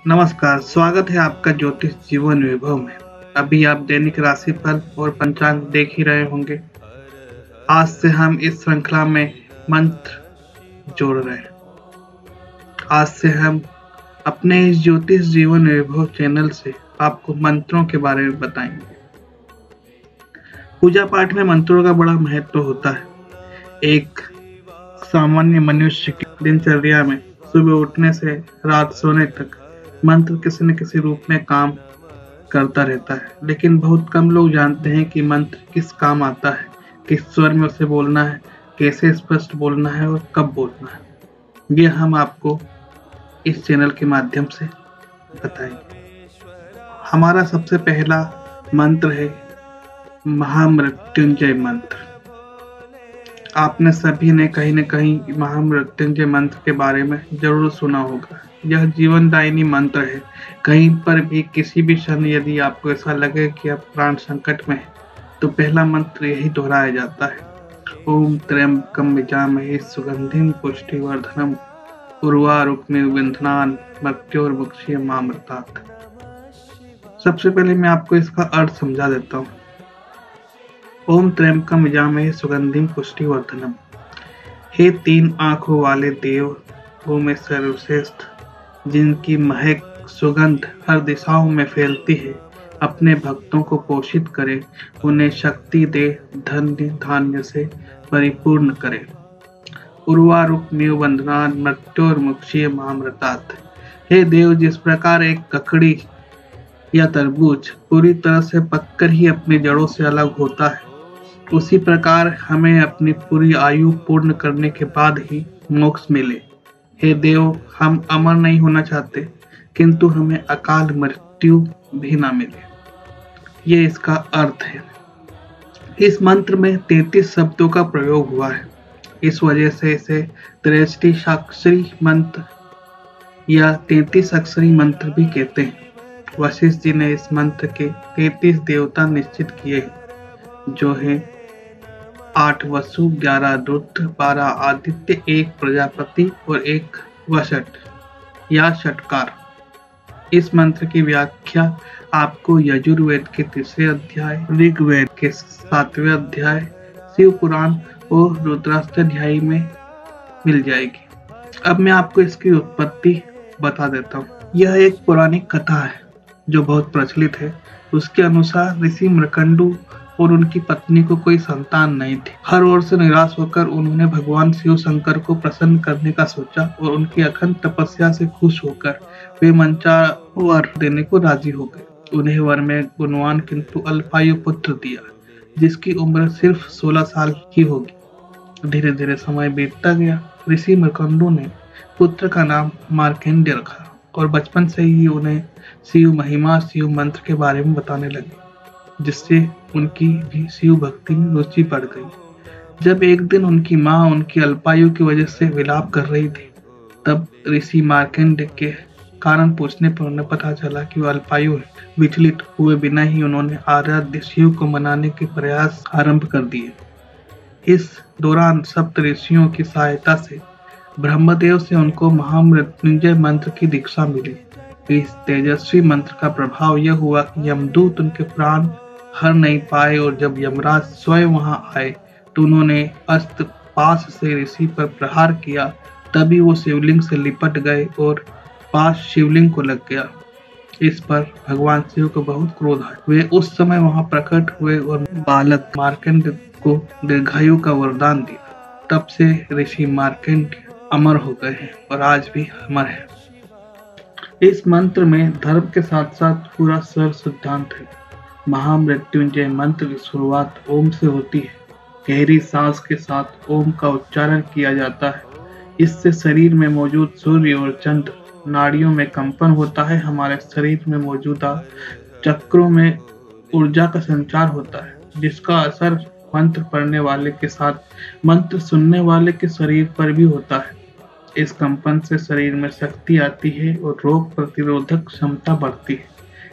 नमस्कार, स्वागत है आपका ज्योतिष जीवन वैभव में। अभी आप दैनिक राशिफल और पंचांग देख ही रहे होंगे। आज से हम इस श्रृंखला में मंत्र जोड़ रहे हैं। आज से हम अपने इस ज्योतिष जीवन वैभव चैनल से आपको मंत्रों के बारे में बताएंगे। पूजा पाठ में मंत्रों का बड़ा महत्व होता है। एक सामान्य मनुष्य की दिनचर्या में सुबह उठने से रात सोने तक मंत्र किसी न किसी रूप में काम करता रहता है, लेकिन बहुत कम लोग जानते हैं कि मंत्र किस काम आता है, किस स्वर में उसे बोलना है, कैसे स्पष्ट बोलना है और कब बोलना है। ये हम आपको इस चैनल के माध्यम से बताएंगे। हमारा सबसे पहला मंत्र है महामृत्युंजय मंत्र। आपने सभी ने कहीं न कहीं महामृत्युंजय मंत्र के बारे में जरूर सुना होगा। यह जीवनदायिनी मंत्र है। कहीं पर भी किसी भी क्षण यदि आपको ऐसा लगे कि आप प्राण संकट में है, तो पहला मंत्र यही दोहराया जाता है। ओम त्र्यंबकम यजामहे सुगंधिम पुष्टिवर्धनम उर्वारुकमिव बन्धनान् मृत्योर्मुक्षीयमामृतात्। सबसे पहले मैं आपको इसका अर्थ समझा देता हूँ। ओम त्र्यंबकम यजामहे सुगंधिम पुष्टिवर्धनम। हे तीन आंखों वाले देव, वो में सर्वश्रेष्ठ, जिनकी महक सुगंध हर दिशाओं में फैलती है, अपने भक्तों को पोषित करे, उन्हें शक्ति दे, धन्य धान्य से परिपूर्ण करे। उर्वारुकमिव बन्धनान् मृत्योर्मुक्षीयमामृतात्। हे देव, जिस प्रकार एक ककड़ी या तरबूज पूरी तरह से पककर ही अपनी जड़ों से अलग होता है, उसी प्रकार हमें अपनी पूरी आयु पूर्ण करने के बाद ही मोक्ष मिले। हे देव, हम अमर नहीं होना चाहते, किंतु हमें अकाल मृत्यु भी ना मिले। ये इसका अर्थ है। इस मंत्र में 33 शब्दों का प्रयोग हुआ है। इस वजह से इसे 33 अक्षरी मंत्र या 33 अक्षरी मंत्र भी कहते हैं। वशिष्ठ जी ने इस मंत्र के 33 देवता निश्चित किए हैं, जो है 8 वसु, 11 रुद्र, 12 आदित्य, 1 प्रजापति और 1 वषट या षटकार। इस मंत्र की व्याख्या आपको यजुर्वेद के 3 अध्याय, ऋग्वेद के 7वें अध्याय, शिव पुराण और रुद्राष्टाध्यायी में मिल जाएगी। अब मैं आपको इसकी उत्पत्ति बता देता हूँ। यह एक पौराणिक कथा है जो बहुत प्रचलित है। उसके अनुसार ऋषि मृकंडू और उनकी पत्नी को कोई संतान नहीं थी। हर ओर से निराश होकर उन्होंने भगवान शिव शंकर को प्रसन्न करने का सोचा और उनकी अखंड तपस्या से खुश होकर वे मनचाहा वर देने को राजी हो गए। उन्हें वर में गुणवान किंतु अल्पायु पुत्र दिया, जिसकी उम्र सिर्फ 16 साल की होगी। धीरे धीरे समय बीतता गया। ऋषि मृकंडू ने पुत्र का नाम मार्कंडेय रखा और बचपन से ही उन्हें शिव महिमा, शिव मंत्र के बारे में बताने लगे, जिससे उनकी भी शिव भक्ति में रुचि बढ़ गई। जब एक दिन उनकी माँ उनकी अल्पायु की वजह से विलाप कर रही थी, तब ऋषि मार्कंडेय के कारण पूछने पर उन्हें पता चला कि वह अल्पायु है। विचलित हुए बिना ही उन्होंने आराध्य शिव को मनाने के प्रयास आरंभ कर दिए। इस दौरान सप्त ऋषियों की सहायता से ब्रह्मदेव से उनको महामृत्युंजय मंत्र की दीक्षा मिली। इस तेजस्वी मंत्र का प्रभाव यह हुआ कि यमदूत उनके प्राण हर नहीं पाए और जब यमराज स्वयं वहां आए तो उन्होंने अस्त्र पाश से ऋषि पर प्रहार किया। तभी वो शिवलिंग से लिपट गए और पाश शिवलिंग को लग गया। इस पर भगवान शिव को बहुत क्रोध आया। वे उस समय वहां प्रकट हुए और बालक मार्कंडेय को दीर्घायु का वरदान दिया। तब से ऋषि मार्कंडेय अमर हो गए हैं और आज भी अमर है। इस मंत्र में धर्म के साथ साथ पूरा सर सिद्धांत है। महामृत्युंजय मंत्र की शुरुआत ओम से होती है। गहरी सांस के साथ ओम का उच्चारण किया जाता है। इससे शरीर में मौजूद सूर्य और चंद्र नाड़ियों में कंपन होता है। हमारे शरीर में मौजूदा चक्रों में ऊर्जा का संचार होता है, जिसका असर मंत्र पढ़ने वाले के साथ मंत्र सुनने वाले के शरीर पर भी होता है। इस कंपन से शरीर में शक्ति आती है और रोग प्रतिरोधक क्षमता बढ़ती है।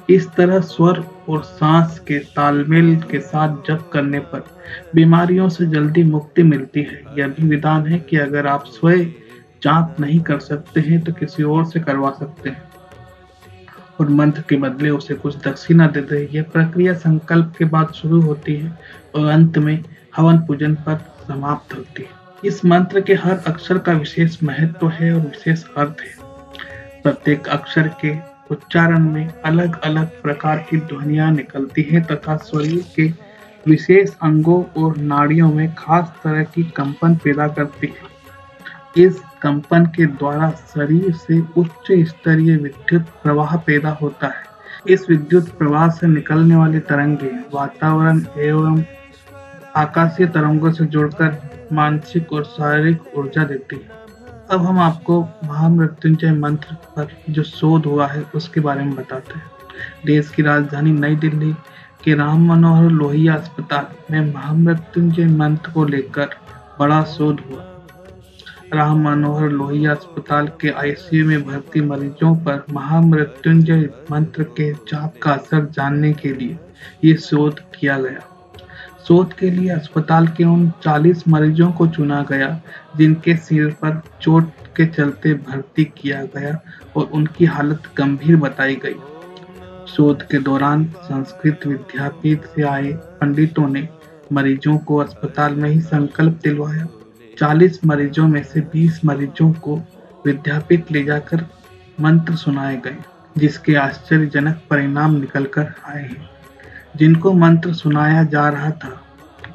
इस तरह स्वर और सांस के तालमेल के साथ जप करने पर बीमारियों से जल्दी मुक्ति मिलती है। यह भी विधान है कि अगर आप स्वयं जांच नहीं कर सकते हैं तो किसी और से करवा सकते हैं। और मंत्र के बदले उसे कुछ दक्षिणा देते हैं। यह प्रक्रिया संकल्प के बाद शुरू होती है और अंत में हवन पूजन पर समाप्त होती है। इस मंत्र के हर अक्षर का विशेष महत्व है और विशेष अर्थ है। प्रत्येक अक्षर के उच्चारण में अलग अलग प्रकार की ध्वनियां निकलती हैं तथा शरीर के विशेष अंगों और नाड़ियों में खास तरह की कंपन पैदा करती है। इस कंपन के द्वारा शरीर से उच्च स्तरीय विद्युत प्रवाह पैदा होता है। इस विद्युत प्रवाह से निकलने वाली तरंगें वातावरण एवं आकाशीय तरंगों से जुड़कर मानसिक और शारीरिक ऊर्जा देती है। अब हम आपको महामृत्युंजय मंत्र पर जो शोध हुआ है उसके बारे में बताते हैं। देश की राजधानी नई दिल्ली के राम मनोहर लोहिया अस्पताल में महामृत्युंजय मंत्र को लेकर बड़ा शोध हुआ। राम मनोहर लोहिया अस्पताल के आईसीयू में भर्ती मरीजों पर महामृत्युंजय मंत्र के जाप का असर जानने के लिए ये शोध किया गया। शोध के लिए अस्पताल के उन 40 मरीजों को चुना गया जिनके सिर पर चोट के चलते भर्ती किया गया और उनकी हालत गंभीर बताई गई। शोध के दौरान संस्कृत विद्यापीठ से आए पंडितों ने मरीजों को अस्पताल में ही संकल्प दिलवाया। 40 मरीजों में से 20 मरीजों को विद्यापीठ ले जाकर मंत्र सुनाए गए, जिसके आश्चर्यजनक परिणाम निकल कर आए हैं। जिनको मंत्र सुनाया जा रहा था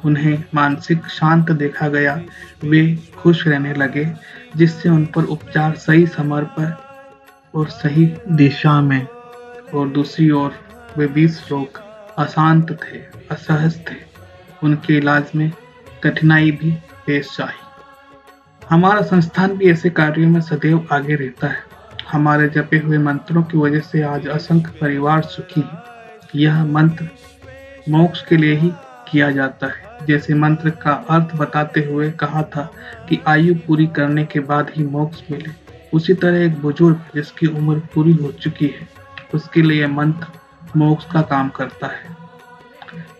उन्हें मानसिक शांत देखा गया। वे खुश रहने लगे, जिससे उन पर उपचार सही समय पर और सही दिशा में, और दूसरी ओर वे 20 लोग अशांत थे, असहज थे। उनके इलाज में कठिनाई भी पेश आई। हमारा संस्थान भी ऐसे कार्यों में सदैव आगे रहता है। हमारे जपे हुए मंत्रों की वजह से आज असंख्य परिवार सुखी हैं। यह मंत्र मोक्ष के लिए ही किया जाता है। जैसे मंत्र का अर्थ बताते हुए कहा था कि आयु पूरी करने के बाद ही मोक्ष मिले, उसी तरह एक बुजुर्ग जिसकी उम्र पूरी हो चुकी है उसके लिए यह मंत्र मोक्ष का काम करता है।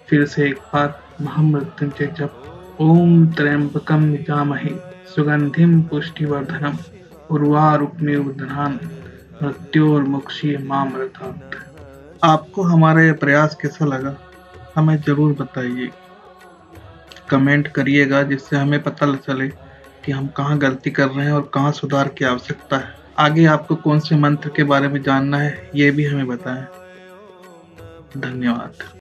फिर से एक बार महामृत्युंजय जप। ओम त्र्यंबकम यजामहे सुगंधिम पुष्टिवर्धनम उर्वारुकमिव बन्धनान् मृत्योर्मुक्षीयमामृतात्। आपको हमारा यह प्रयास कैसा लगा हमें जरूर बताइए। कमेंट करिएगा, जिससे हमें पता चले कि हम कहाँ गलती कर रहे हैं और कहाँ सुधार की आवश्यकता है। आगे आपको कौन से मंत्र के बारे में जानना है ये भी हमें बताएं। धन्यवाद।